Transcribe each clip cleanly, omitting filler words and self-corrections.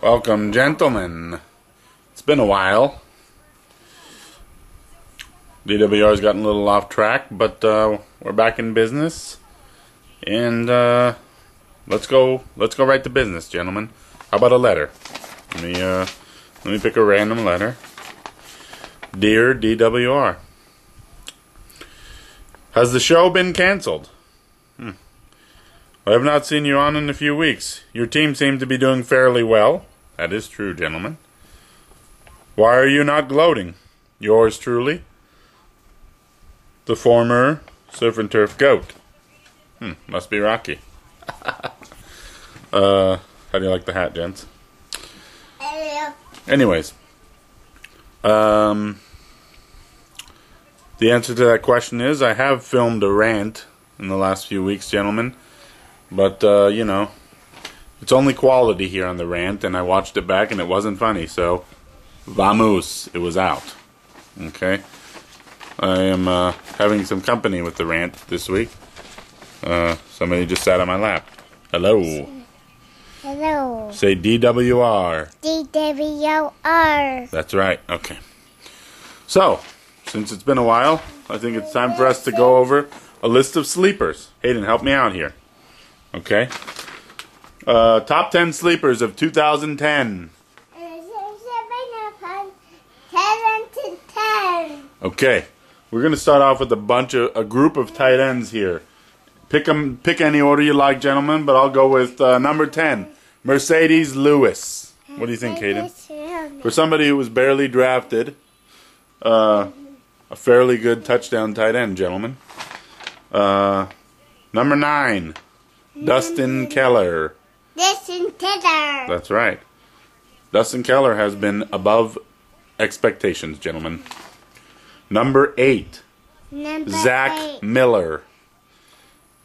Welcome, gentlemen. It's been a while. DWR's gotten a little off track, but we're back in business, and let's go right to business, gentlemen. How about a letter? Let me pick a random letter. Dear DWR, has the show been canceled? I have not seen you on in a few weeks. Your team seemed to be doing fairly well. That is true, gentlemen. Why are you not gloating? Yours truly, the former Surf and Turf GOAT. Must be Rocky. How do you like the hat, gents? Anyways, the answer to that question is I have filmed a rant in the last few weeks, gentlemen. But, you know, it's only quality here on the rant, and I watched it back and it wasn't funny, so vamos, it was out. Okay? I am having some company with the rant this week. Somebody just sat on my lap. Hello. Hello. Say DWR. DWR. That's right. Okay. So, since it's been a while, I think it's time for us to go over a list of sleepers. Hayden, help me out here. Okay. Top 10 sleepers of 2010. Okay. We're going to start off with a group of tight ends here. Pick any order you like, gentlemen, but I'll go with number 10, Mercedes Lewis. What do you think, Hayden? For somebody who was barely drafted, a fairly good touchdown tight end, gentlemen. Number 9, Dustin Keller. That's right. Dustin Keller has been above expectations, gentlemen. Number 8, Zach Miller.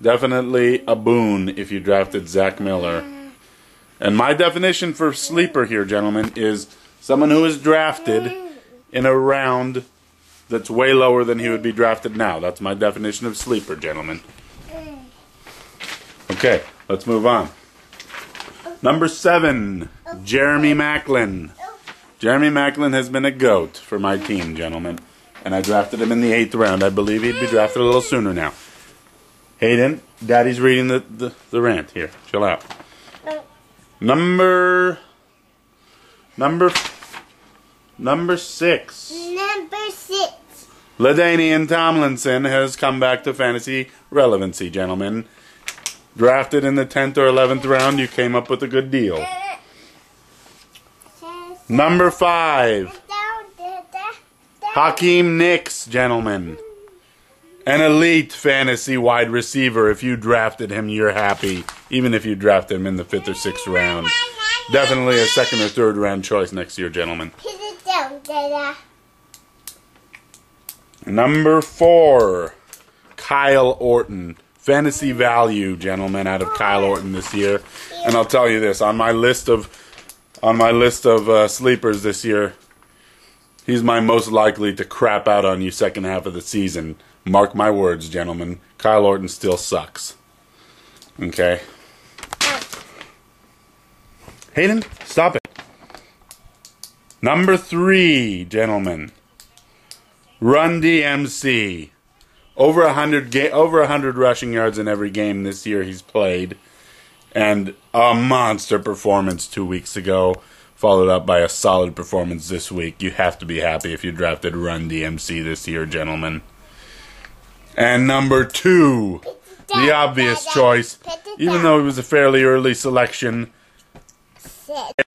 Definitely a boon if you drafted Zach Miller. And my definition for sleeper here, gentlemen, is someone who is drafted in a round that's way lower than he would be drafted now. That's my definition of sleeper, gentlemen. Okay, let's move on. Number 7, Jeremy Maclin. Jeremy Maclin has been a GOAT for my team, gentlemen. And I drafted him in the 8th round. I believe he'd be drafted a little sooner now. Hayden, Daddy's reading the rant here. Chill out. Number 6. Number 6. LaDainian Tomlinson has come back to fantasy relevancy, gentlemen. Drafted in the 10th or 11th round, you came up with a good deal. Number 5, Hakeem Nicks, gentlemen. An elite fantasy wide receiver. If you drafted him, you're happy. Even if you drafted him in the 5th or 6th round. Definitely a 2nd or 3rd round choice next year, gentlemen. Number 4, Kyle Orton. Fantasy value, gentlemen, out of Kyle Orton this year. And I'll tell you this, on my list of sleepers this year, he's my most likely to crap out on you second half of the season. Mark my words, gentlemen. Kyle Orton still sucks. Okay. Hayden, stop it. Number 3, gentlemen. Run DMC. Over 100 rushing yards in every game this year he's played. And a monster performance 2 weeks ago, followed up by a solid performance this week. You have to be happy if you drafted Run DMC this year, gentlemen. And number 2, the obvious choice, even though he was a fairly early selection,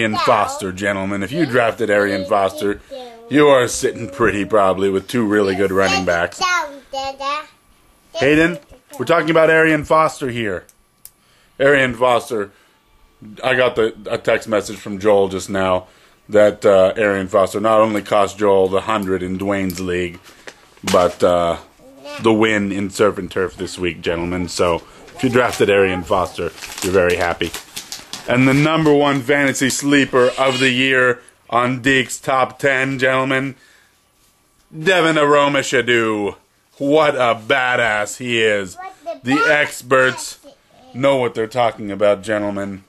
Arian Foster, gentlemen. If you drafted Arian Foster, you are sitting pretty probably with 2 really good running backs. Hayden, we're talking about Arian Foster here. Arian Foster, I got a text message from Joel just now that Arian Foster not only cost Joel the 100 in Dwayne's league, but the win in Surf and Turf this week, gentlemen. So if you drafted Arian Foster, you're very happy. And the number 1 fantasy sleeper of the year on Deke's top 10, gentlemen, Devin Aromashadu. What a badass he is. The experts know what they're talking about, gentlemen.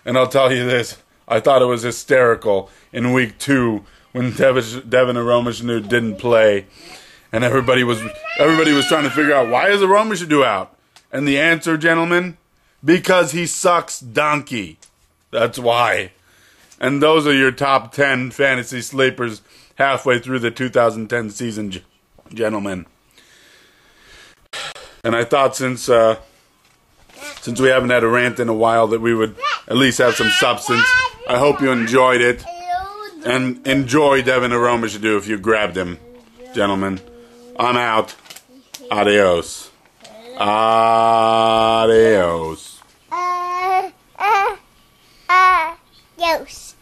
And I'll tell you this, I thought it was hysterical in week 2 when Devin Aromashanu didn't play, and everybody was trying to figure out, why is Aromashanu out? And the answer, gentlemen, because he sucks donkey. That's why. And those are your top 10 fantasy sleepers halfway through the 2010 season, gentlemen. And I thought since we haven't had a rant in a while that we would at least have some substance. I hope you enjoyed it. And enjoy Devin Aromashanu if you grabbed him, gentlemen. I'm out. Adios. Adios. Adios.